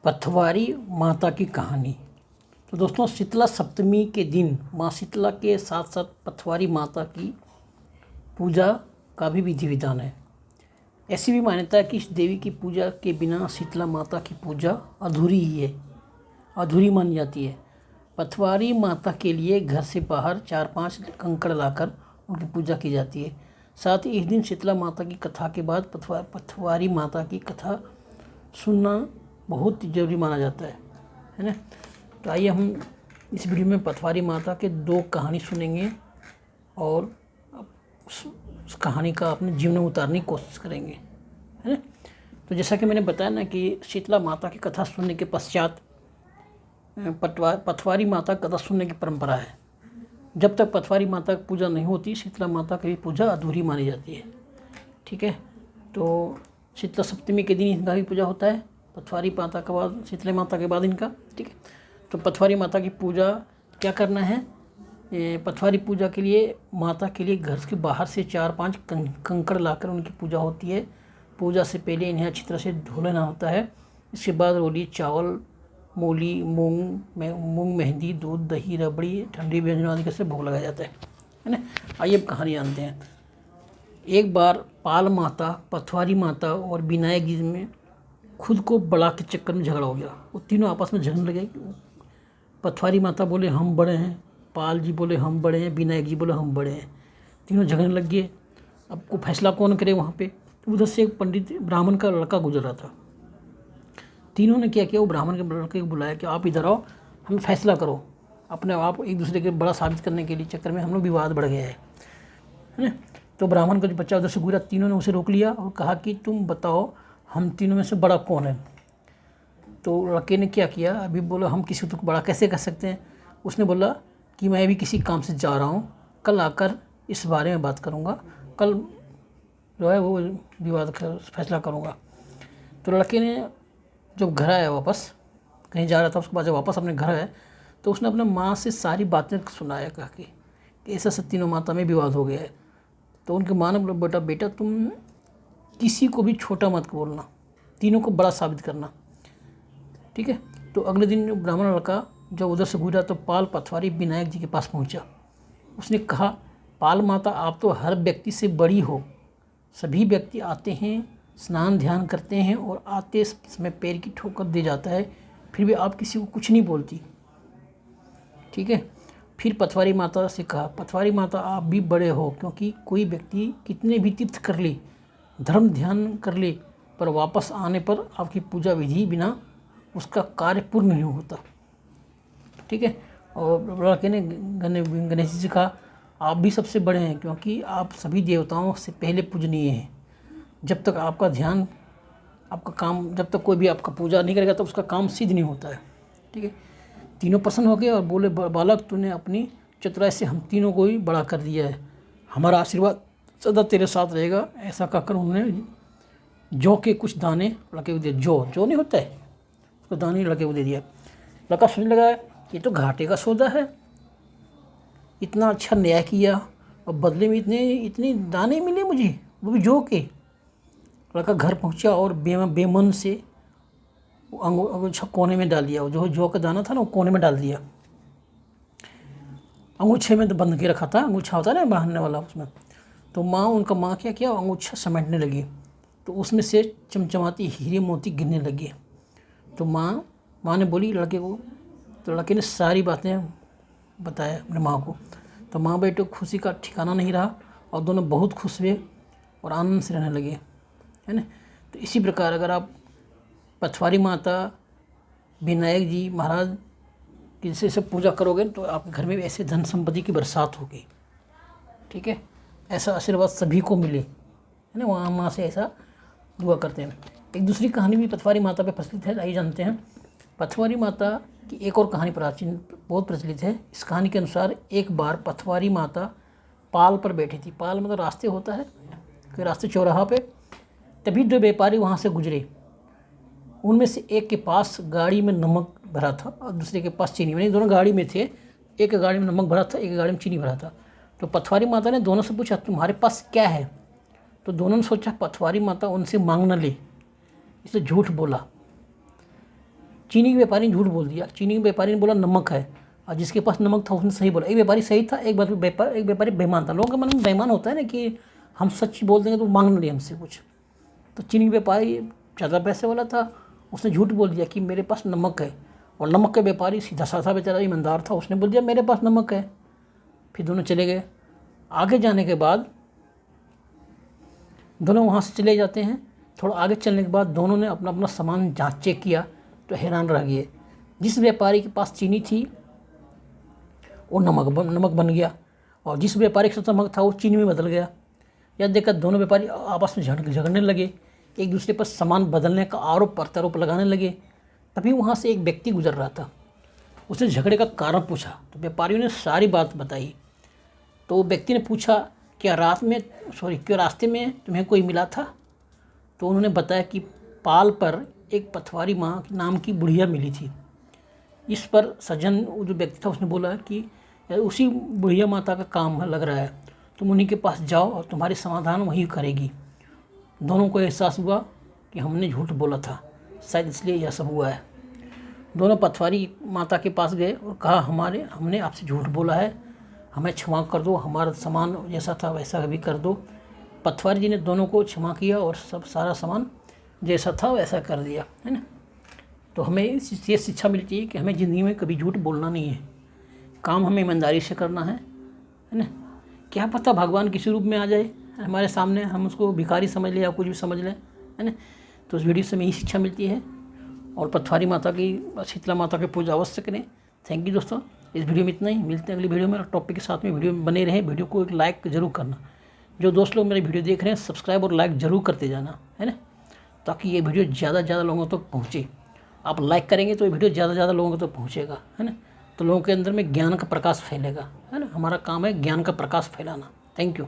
पथवारी माता की कहानी। तो दोस्तों, शीतला सप्तमी के दिन माँ शीतला के साथ साथ पथवारी माता की पूजा का भी विधि विधान है। ऐसी भी मान्यता है कि इस देवी की पूजा के बिना शीतला माता की पूजा अधूरी ही है, अधूरी मानी जाती है। पथवारी माता के लिए घर से बाहर 4-5 कंकड़ लाकर उनकी पूजा की जाती है। साथ ही इस दिन शीतला माता की कथा के बाद पथवारी माता की कथा सुनना बहुत ज़रूरी माना जाता है ना। तो आइए हम इस वीडियो में पथवारी माता के 2 कहानी सुनेंगे और उस कहानी का अपने जीवन में उतारने की कोशिश करेंगे, है ना। तो जैसा कि मैंने बताया ना कि शीतला माता की कथा सुनने के पश्चात पथवारी माता की कथा सुनने की परंपरा है। जब तक पथवारी माता की पूजा नहीं होती, शीतला माता की पूजा अधूरी मानी जाती है। ठीक है, तो शीतला सप्तमी के दिन इनका भी पूजा होता है, पथवारी माता के बाद, शीतला माता के बाद इनका। ठीक है, तो पथवारी माता की पूजा क्या करना है। पथवारी पूजा के लिए माता के लिए घर के बाहर से 4-5 कंकड़ लाकर उनकी पूजा होती है। पूजा से पहले इन्हें अच्छी तरह से धो लेना होता है। इसके बाद रोली, चावल, मूली, मूंग, मेहंदी, दूध, दही, रबड़ी, ठंडी व्यंजन आदि से भोग लगाया जाता है ना। आइए अब कहानी जानते हैं। एक बार पाल माता, पथवारी माता और विनायक जी में खुद को बड़ा के चक्कर में झगड़ा हो गया। वो तीनों आपस में झगड़ने लगे। पथवारी माता बोले हम बड़े हैं, पाल जी बोले हम बड़े हैं, विनायक जी बोले हम बड़े हैं। तीनों झगड़ने लग गए। अब को फैसला कौन करे वहाँ पे। तो उधर से एक पंडित ब्राह्मण का लड़का गुजर रहा था। तीनों ने क्या किया, वो ब्राह्मण के लड़के को बुलाया कि आप इधर आओ, हम फैसला करो। अपने आप एक दूसरे के बड़ा साबित करने के लिए चक्कर में हम लोग विवाद बढ़ गया है ना। तो ब्राह्मण का जो बच्चा उधर से गुजरा, तीनों ने उसे रोक लिया और कहा कि तुम बताओ हम तीनों में से बड़ा कौन है। तो लड़के ने क्या किया, अभी बोला हम किसी को बड़ा कैसे कर सकते हैं। उसने बोला कि मैं अभी किसी काम से जा रहा हूँ, कल आकर इस बारे में बात करूँगा, कल जो है वो विवाद फैसला करूँगा। तो लड़के ने जब घर आया, वापस कहीं जा रहा था, उसके बाद जब वापस अपने घर आया तो उसने अपने माँ से सारी बातें सुनाया, कहा कि ऐसा सब तीनों माता में विवाद हो गया है। तो उनके माँ ने बोला बेटा तुम किसी को भी छोटा मत बोलना, तीनों को बड़ा साबित करना। ठीक है, तो अगले दिन ब्राह्मण लड़का जब उधर से गुजरा तो पाल पथवारी विनायक जी के पास पहुंचा। उसने कहा, पाल माता आप तो हर व्यक्ति से बड़ी हो, सभी व्यक्ति आते हैं, स्नान ध्यान करते हैं और आते समय पैर की ठोकर दे जाता है, फिर भी आप किसी को कुछ नहीं बोलती। ठीक है, फिर पथवारी माता से कहा, पथवारी माता आप भी बड़े हो, क्योंकि कोई व्यक्ति कितने भी तीर्थ कर ले, धर्म ध्यान कर ले, पर वापस आने पर आपकी पूजा विधि बिना उसका कार्य पूर्ण नहीं होता। ठीक है, और लड़के ने गणेश जी से कहा, आप भी सबसे बड़े हैं, क्योंकि आप सभी देवताओं से पहले पूजनीय हैं। जब तक आपका ध्यान, आपका काम, जब तक कोई भी आपका पूजा नहीं करेगा तो उसका काम सिद्ध नहीं होता है। ठीक है, तीनों प्रसन्न हो गए और बोले, बालक तूने अपनी चतुराई से हम तीनों को ही बड़ा कर दिया है, हमारा आशीर्वाद सदा तेरे साथ रहेगा। ऐसा कहकर उन्होंने जौ के कुछ दाने लड़के को दिए। जो नहीं होता है, उसको दाने लड़के को दे दिया। लड़का सोचने लगा ये तो घाटे का सौदा है, इतना अच्छा न्याय किया और बदले में इतने दाने मिले मुझे, वो भी जौ के। लड़का घर पहुंचा और बेमन से अंगूछा कोने में डाल दिया। जो जौ का दाना था ना, वो कोने में डाल दिया। अंगूछे में तो बंद के रखा था, अंगूछा होता है ना बांधने वाला, उसमें। तो उनका माँ क्या किया, अंगूछा समेटने लगी, तो उसमें से चमचमाती हीरे मोती गिरने लगे। तो माँ ने बोली लड़के को, तो लड़के ने सारी बातें बताया अपने माँ को। तो माँ बेटे को खुशी का ठिकाना नहीं रहा और दोनों बहुत खुश हुए और आनंद से रहने लगे, है ना। तो इसी प्रकार अगर आप पथवारी माता, विनायक जी महाराज की जैसे पूजा करोगे तो आपके घर में भी ऐसे धन संपत्ति की बरसात होगी। ठीक है, ऐसा आशीर्वाद सभी को मिले, है ना। वहाँ माँ से ऐसा दुआ करते हैं। एक दूसरी कहानी भी पथवारी माता पे प्रचलित है, आइए जानते हैं। पथवारी माता की एक और कहानी बहुत प्रचलित है। इस कहानी के अनुसार एक बार पथवारी माता पाल पर बैठी थी। पाल मतलब रास्ते होता है, कोई रास्ते चौराहा पे। तभी 2 व्यापारी वहाँ से गुजरे। उनमें से एक के पास गाड़ी में नमक भरा था और दूसरे के पास चीनी। यानी दोनों गाड़ी में थे, एक गाड़ी में नमक भरा था, एक गाड़ी में चीनी भरा था। तो पथवारी माता ने दोनों से पूछा तुम्हारे पास क्या है। तो दोनों ने सोचा पथवारी माता उनसे मांग न ले, इसलिए झूठ बोला। चीनी के व्यापारी ने झूठ बोल दिया। चीनी के व्यापारी ने बोला नमक है, और जिसके पास नमक था उसने सही बोला। एक व्यापारी सही था, एक व्यापारी बेईमान था। लोगों के मन में बेईमान होता है ना कि हम सच बोल देंगे तो मांग नहीं हमसे कुछ। तो चीनी के व्यापारी ज़्यादा पैसे वाला था, उसने झूठ बोल दिया कि मेरे पास नमक है, और नमक का व्यापारी सीधा साधा बेचारा ईमानदार था, उसने बोल दिया मेरे पास नमक है। फिर दोनों चले गए। आगे जाने के बाद दोनों वहाँ से चले जाते हैं। थोड़ा आगे चलने के बाद दोनों ने अपना अपना सामान जांच चेक किया तो हैरान रह गए। जिस व्यापारी के पास चीनी थी वो नमक बन गया, और जिस व्यापारी के साथ नमक था वो चीनी में बदल गया। यह देखकर दोनों व्यापारी आपस में झगड़ने लगे, एक दूसरे पर सामान बदलने का आरोप प्रत्यारोप लगाने लगे। तभी वहाँ से एक व्यक्ति गुजर रहा था। उसने झगड़े का कारण पूछा तो व्यापारियों ने सारी बात बताई। तो व्यक्ति ने पूछा क्या रास्ते में तुम्हें कोई मिला था? तो उन्होंने बताया कि पाल पर एक पथवारी माँ नाम की बुढ़िया मिली थी। इस पर सज्जन जो व्यक्ति था उसने बोला कि उसी बुढ़िया माता का काम लग रहा है, तुम उन्हीं के पास जाओ और तुम्हारी समाधान वही करेगी। दोनों को एहसास हुआ कि हमने झूठ बोला था, शायद इसलिए यह सब हुआ है। दोनों पथवारी माता के पास गए और कहा हमने आपसे झूठ बोला है, हमें क्षमा कर दो, हमारा सामान जैसा था वैसा भी कर दो। पथवारी जी ने दोनों को क्षमा किया और सब सारा सामान जैसा था वैसा कर दिया, है ना। तो हमें ये शिक्षा मिलती है कि हमें ज़िंदगी में कभी झूठ बोलना नहीं है, काम हमें ईमानदारी से करना है ना। क्या पता भगवान किसी रूप में आ जाए हमारे सामने, हम उसको भिखारी समझ लें या कुछ भी समझ लें, है ना। तो उस वीडियो से हमें यही शिक्षा मिलती है। और पथवारी माता की, शीतला माता की पूजा अवश्य करें। थैंक यू दोस्तों, इस वीडियो में इतना ही। मिलते हैं अगली वीडियो में टॉपिक के साथ में। वीडियो में बने रहें, वीडियो को एक लाइक ज़रूर करना। जो दोस्त लोग मेरे वीडियो देख रहे हैं सब्सक्राइब और लाइक ज़रूर करते जाना, है ना, ताकि ये वीडियो ज़्यादा से ज़्यादा लोगों तक पहुँचे। आप लाइक करेंगे तो ये वीडियो ज़्यादा से ज़्यादा लोगों तक पहुँचेगा, है ना। तो लोगों के अंदर में ज्ञान का प्रकाश फैलेगा, है ना। हमारा काम है ज्ञान का प्रकाश फैलाना। Thank you.